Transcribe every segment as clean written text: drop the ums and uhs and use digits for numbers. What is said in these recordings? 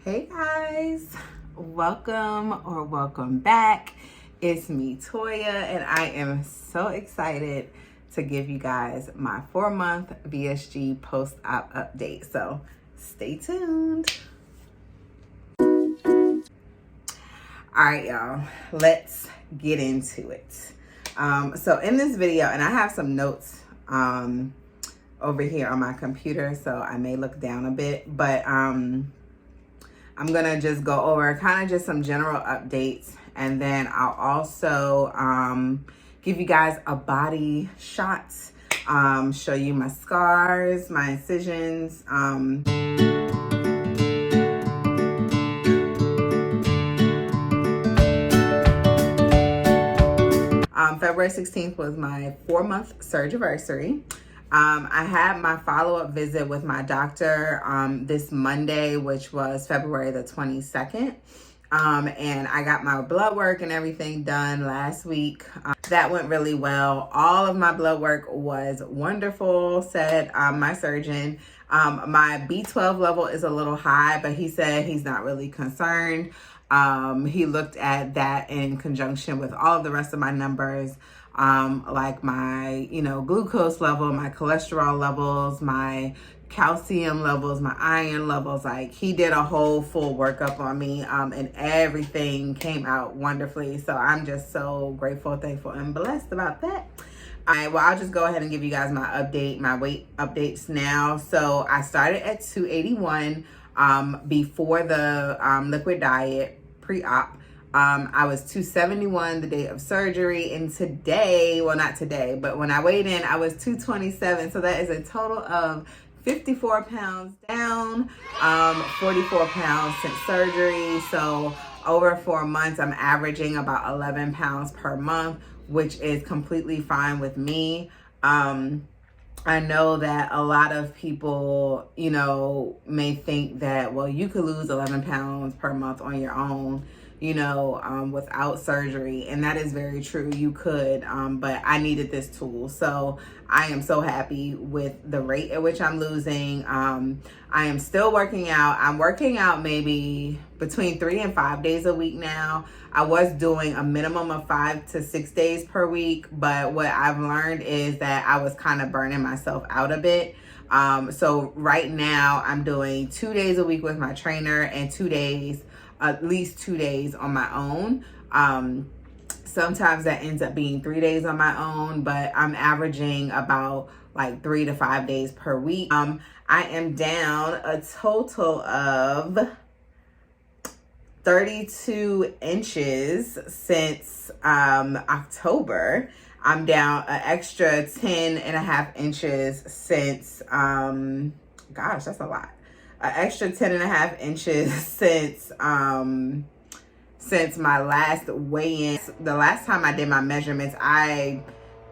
Hey guys, welcome back. It's me, Toya, and I am so excited to give you guys my 4-month VSG post-op update. So stay tuned. All right, y'all, let's get into it. So in this video, and I have some notes over here on my computer, so I may look down a bit, but I'm gonna just go over kind of just some general updates, and then I'll also give you guys a body shot, show you my scars, my incisions. February 16th was my 4-month surgery. I had my follow-up visit with my doctor this Monday, which was February the 22nd. And I got my blood work and everything done last week. That went really well. All of my blood work was wonderful, said my surgeon. My B12 level is a little high, but he said he's not really concerned. He looked at that in conjunction with all of the rest of my numbers, like my, glucose level, my cholesterol levels, my calcium levels, my iron levels. Like, he did a whole full workup on me, and everything came out wonderfully. So I'm just so grateful, thankful, and blessed about that. All right, well, I'll just go ahead and give you guys my weight updates now. So I started at 281 before the liquid diet pre-op. I was 271 the day of surgery, and today, well, not today, but when I weighed in, I was 227. So that is a total of 54 pounds down, 44 pounds since surgery. So over 4 months, I'm averaging about 11 pounds per month, which is completely fine with me. I know that a lot of people, may think that, well, you could lose 11 pounds per month on your own, without surgery. And that is very true. You could, but I needed this tool. So I am so happy with the rate at which I'm losing. I am still working out. I'm working out maybe between 3 and 5 days a week now. I was doing a minimum of 5 to 6 days per week, but what I've learned is that I was kind of burning myself out a bit. So right now I'm doing 2 days a week with my trainer and at least 2 days on my own. Sometimes that ends up being 3 days on my own, but I'm averaging about like 3 to 5 days per week. I am down a total of 32 inches since October. I'm down an extra 10 and a half inches since, gosh, that's a lot. An extra 10 and a half inches since my last weigh-in. The last time I did my measurements, I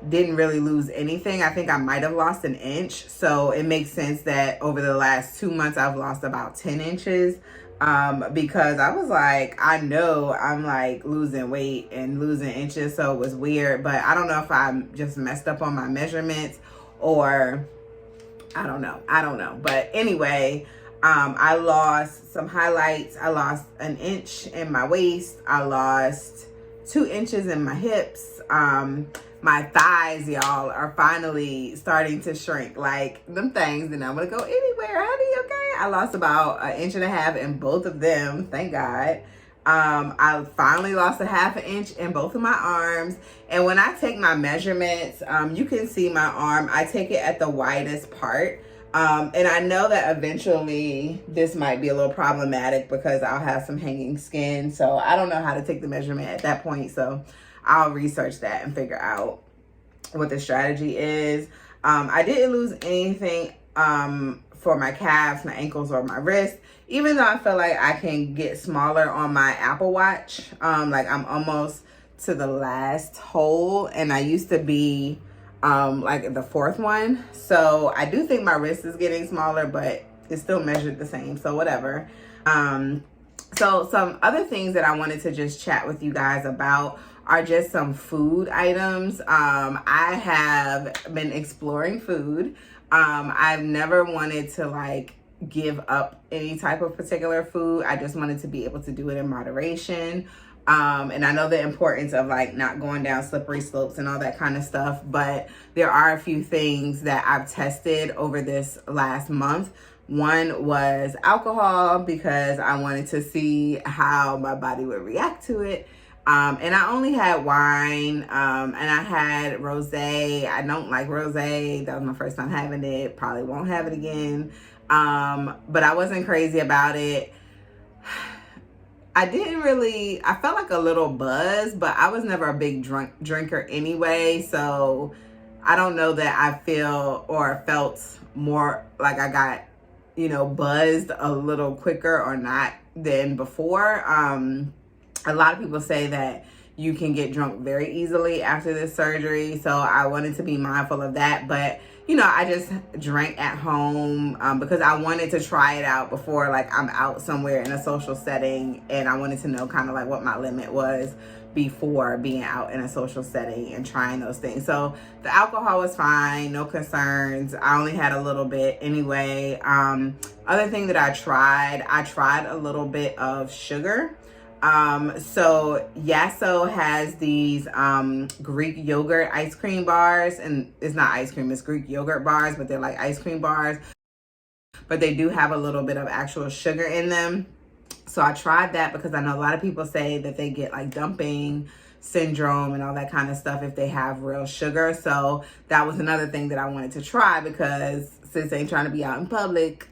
didn't really lose anything. I think I might have lost an inch. So it makes sense that over the last 2 months, I've lost about 10 inches. Because I was like, I know I'm like losing weight and losing inches. So it was weird, but I don't know if I just messed up on my measurements or I don't know. But anyway, I lost some highlights. I lost an inch in my waist. I lost 2 inches in my hips. My thighs, y'all, are finally starting to shrink. Like, them things did not want to go anywhere, honey, okay? I lost about 1.5 inches in both of them, thank God. I finally lost a 1/2 inch in both of my arms. And when I take my measurements, you can see my arm. I take it at the widest part. And I know that eventually this might be a little problematic because I'll have some hanging skin. So I don't know how to take the measurement at that point. So I'll research that and figure out what the strategy is. I didn't lose anything for my calves, my ankles, or my wrists, even though I feel like I can get smaller on my Apple Watch. Like, I'm almost to the last hole, and I used to be like the 4th one. So I do think my wrist is getting smaller, but it's still measured the same, so whatever. So some other things that I wanted to just chat with you guys about are just some food items. I have been exploring food. I've never wanted to like give up any type of particular food. I just wanted to be able to do it in moderation. And I know the importance of like not going down slippery slopes and all that kind of stuff, but there are a few things that I've tested over this last month. One was alcohol, because I wanted to see how my body would react to it. And I only had wine, and I had rosé. I don't like rosé. That was my first time having it. Probably won't have it again. But I wasn't crazy about it. I felt like a little buzz, but I was never a big drinker anyway. So I don't know that I feel or felt more like I got, buzzed a little quicker or not than before. A lot of people say that you can get drunk very easily after this surgery. So I wanted to be mindful of that. But, I just drank at home because I wanted to try it out before, like, I'm out somewhere in a social setting. And I wanted to know kind of like what my limit was before being out in a social setting and trying those things. So the alcohol was fine, no concerns. I only had a little bit anyway. Other thing that I tried a little bit of sugar. So Yasso has these Greek yogurt ice cream bars, and it's not ice cream, it's Greek yogurt bars, but they're like ice cream bars, but they do have a little bit of actual sugar in them. So I tried that because I know a lot of people say that they get like dumping syndrome and all that kind of stuff if they have real sugar. So that was another thing that I wanted to try, because sis ain't trying to be out in public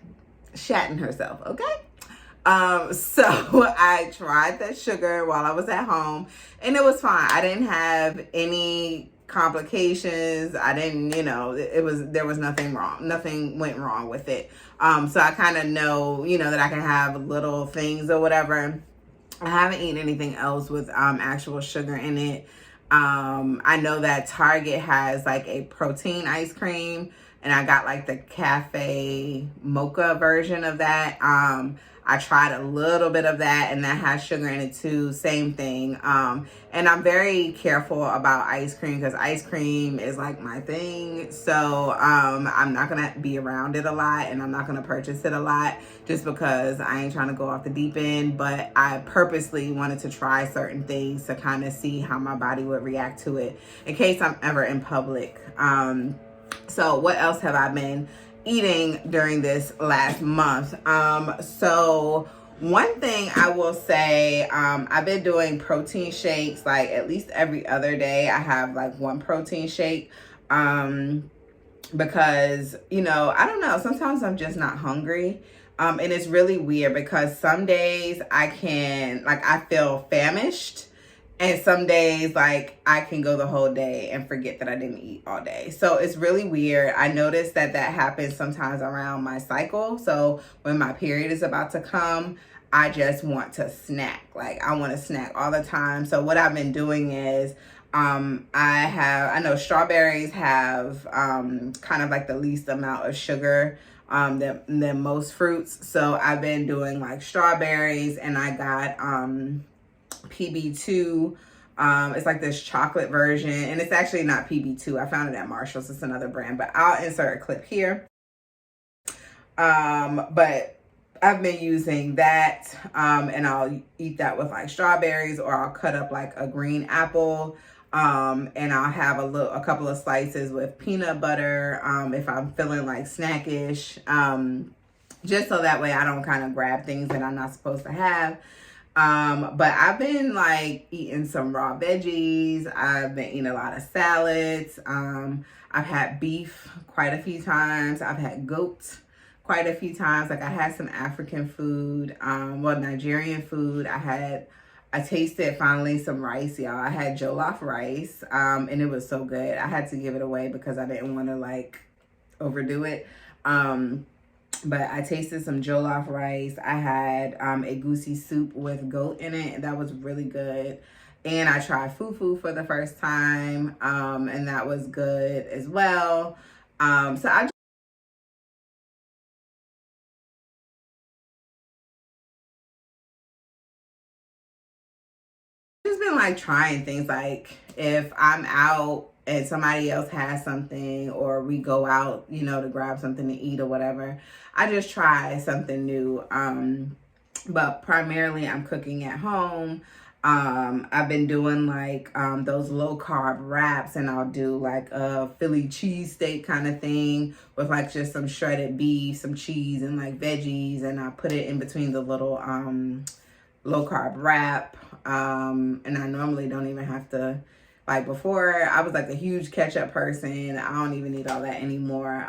shatting herself, okay? So I tried that sugar while I was at home, and it was fine. I didn't have any complications. I didn't, there was nothing wrong. Nothing went wrong with it. So I kind of know, that I can have little things or whatever. I haven't eaten anything else with actual sugar in it. I know that Target has like a protein ice cream, and I got like the cafe mocha version of that. I tried a little bit of that, and that has sugar in it too. Same thing. And I'm very careful about ice cream, because ice cream is like my thing. So I'm not going to be around it a lot, and I'm not going to purchase it a lot, just because I ain't trying to go off the deep end. But I purposely wanted to try certain things to kind of see how my body would react to it in case I'm ever in public. So what else have I been eating during this last month? So one thing I will say, I've been doing protein shakes like at least every other day. I have like one protein shake, because, I don't know, sometimes I'm just not hungry. And it's really weird, because some days I feel famished. And some days, like, I can go the whole day and forget that I didn't eat all day. So it's really weird. I noticed that happens sometimes around my cycle. So when my period is about to come, I just want to snack. Like, I want to snack all the time. So what I've been doing is, I know strawberries have kind of like the least amount of sugar than most fruits. So I've been doing like strawberries, and I got PB2. It's like this chocolate version, and it's actually not PB2. I found it at Marshall's. It's another brand, but I'll insert a clip here. But I've been using that, and I'll eat that with like strawberries, or I'll cut up like a green apple, and I'll have a couple of slices with peanut butter, if I'm feeling like snackish, just so that way I don't kind of grab things that I'm not supposed to have. But I've been like eating some raw veggies. I've been eating a lot of salads. I've had beef quite a few times. I've had goat quite a few times. Like, I had some African food, Nigerian food. I tasted finally some rice, y'all. I had jollof rice, and it was so good. I had to give it away because I didn't want to like overdo it. But I tasted some jollof rice. I had egusi soup with goat in it, and that was really good. And I tried fufu for the first time, and that was good as well. So I just been like trying things. Like, if I'm out and somebody else has something, or we go out, you know, to grab something to eat or whatever, I just try something new. But primarily I'm cooking at home. I've been doing like those low carb wraps, and I'll do like a Philly cheesesteak kind of thing with like just some shredded beef, some cheese, and like veggies, and I put it in between the little low carb wrap. And I normally don't even have to, like before I was like a huge ketchup person. I don't even need all that anymore.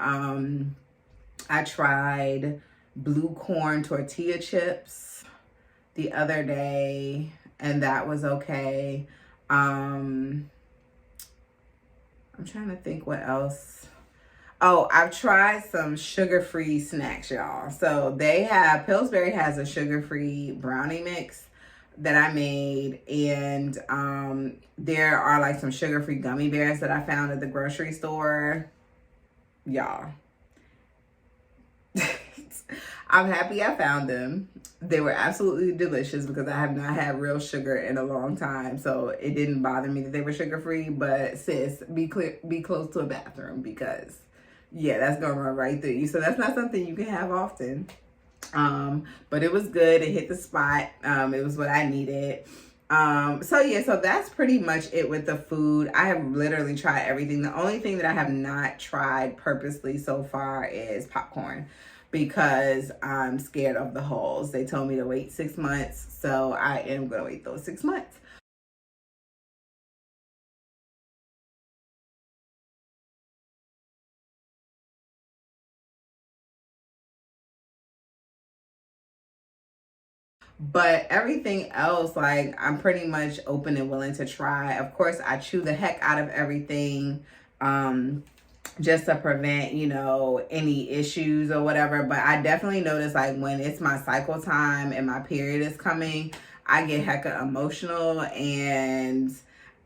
I tried blue corn tortilla chips the other day, and that was okay. I'm trying to think what else. Oh, I've tried some sugar-free snacks, y'all. So Pillsbury has a sugar-free brownie mix that I made, and there are like some sugar-free gummy bears that I found at the grocery store. Y'all, I'm happy I found them. They were absolutely delicious because I have not had real sugar in a long time. So it didn't bother me that they were sugar free. But sis, be close to a bathroom, because yeah, that's gonna run right through you. So that's not something you can have often. But it was good. It hit the spot. It was what I needed. So that's pretty much it with the food. I have literally tried everything. The only thing that I have not tried purposely so far is popcorn, because I'm scared of the holes. They told me to wait 6 months, so I am going to wait those 6 months. But everything else, like, I'm pretty much open and willing to try. Of course, I chew the heck out of everything, just to prevent, you know, any issues or whatever. But I definitely notice, like, when it's my cycle time and my period is coming, I get hecka emotional and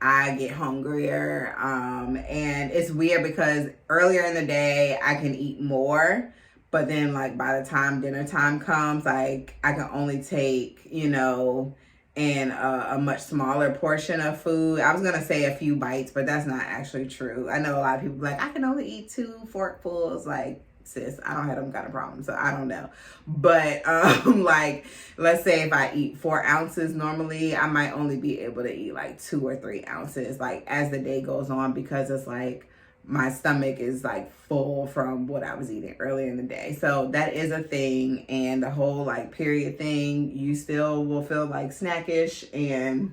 I get hungrier. And it's weird because earlier in the day I can eat more, but then like by the time dinner time comes, like I can only take, you know, and a much smaller portion of food. I was gonna say a few bites, but that's not actually true. I know a lot of people like, I can only eat 2 forkfuls. Like, sis, I don't have them kind of problems, so I don't know. But like, let's say if I eat 4 ounces normally, I might only be able to eat like 2 or 3 ounces, like as the day goes on, because it's like my stomach is like full from what I was eating earlier in the day. So that is a thing. And the whole like period thing, you still will feel like snackish, and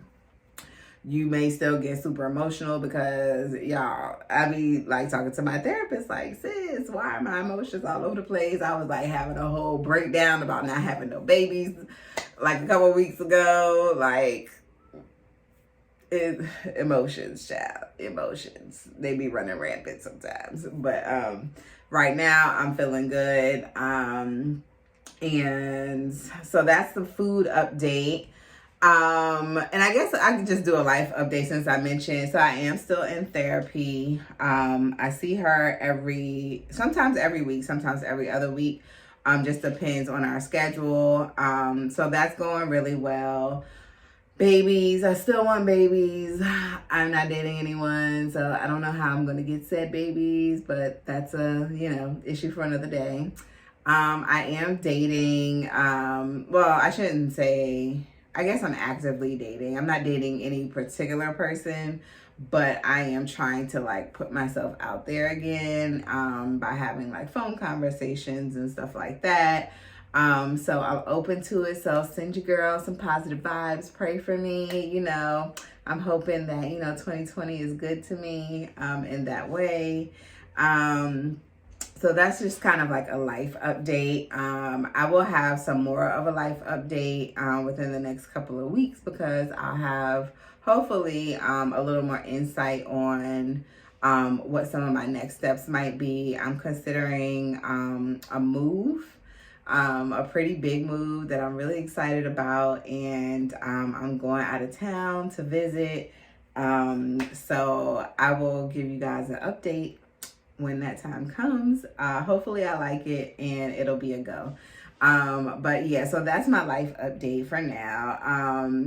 you may still get super emotional because y'all, I be like talking to my therapist like, sis, why are my emotions all over the place? I was like having a whole breakdown about not having no babies like a couple weeks ago. Like, emotions, child, emotions, they be running rampant sometimes. But right now I'm feeling good. And so that's the food update. And I guess I could just do a life update since I mentioned. So I am still in therapy. I see her sometimes every week, sometimes every other week. Just depends on our schedule. So that's going really well. Babies, I still want babies. I'm not dating anyone, so I don't know how I'm gonna get said babies, but that's a, you know, issue for another day. I am dating, well, I shouldn't say, I guess I'm actively dating. I'm not dating any particular person, but I am trying to like put myself out there again, by having like phone conversations and stuff like that. So I'm open to it. So send your girl some positive vibes. Pray for me. You know, I'm hoping that, you know, 2020 is good to me, in that way. So that's just kind of like a life update. I will have some more of a life update, within the next couple of weeks, because I'll have hopefully, a little more insight on, what some of my next steps might be. I'm considering, a move. A pretty big move that I'm really excited about, and I'm going out of town to visit. So I will give you guys an update when that time comes. Hopefully I like it and it'll be a go. But yeah, so that's my life update for now.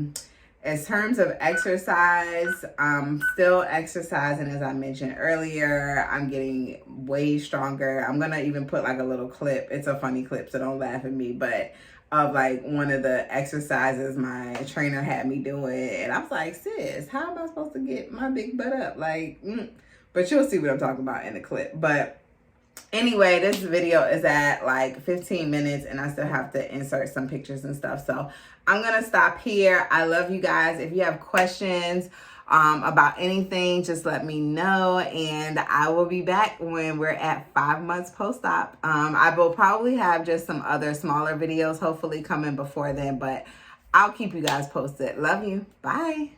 In terms of exercise, I'm still exercising as I mentioned earlier. I'm getting way stronger. I'm gonna even put like a little clip. It's a funny clip, so don't laugh at me, but of like one of the exercises my trainer had me doing, and I was like, sis, how am I supposed to get my big butt up? Like, but you'll see what I'm talking about in the clip. But anyway, this video is at like 15 minutes and I still have to insert some pictures and stuff. So I'm going to stop here. I love you guys. If you have questions about anything, just let me know. And I will be back when we're at 5 months post-op. I will probably have just some other smaller videos hopefully coming before then, but I'll keep you guys posted. Love you. Bye.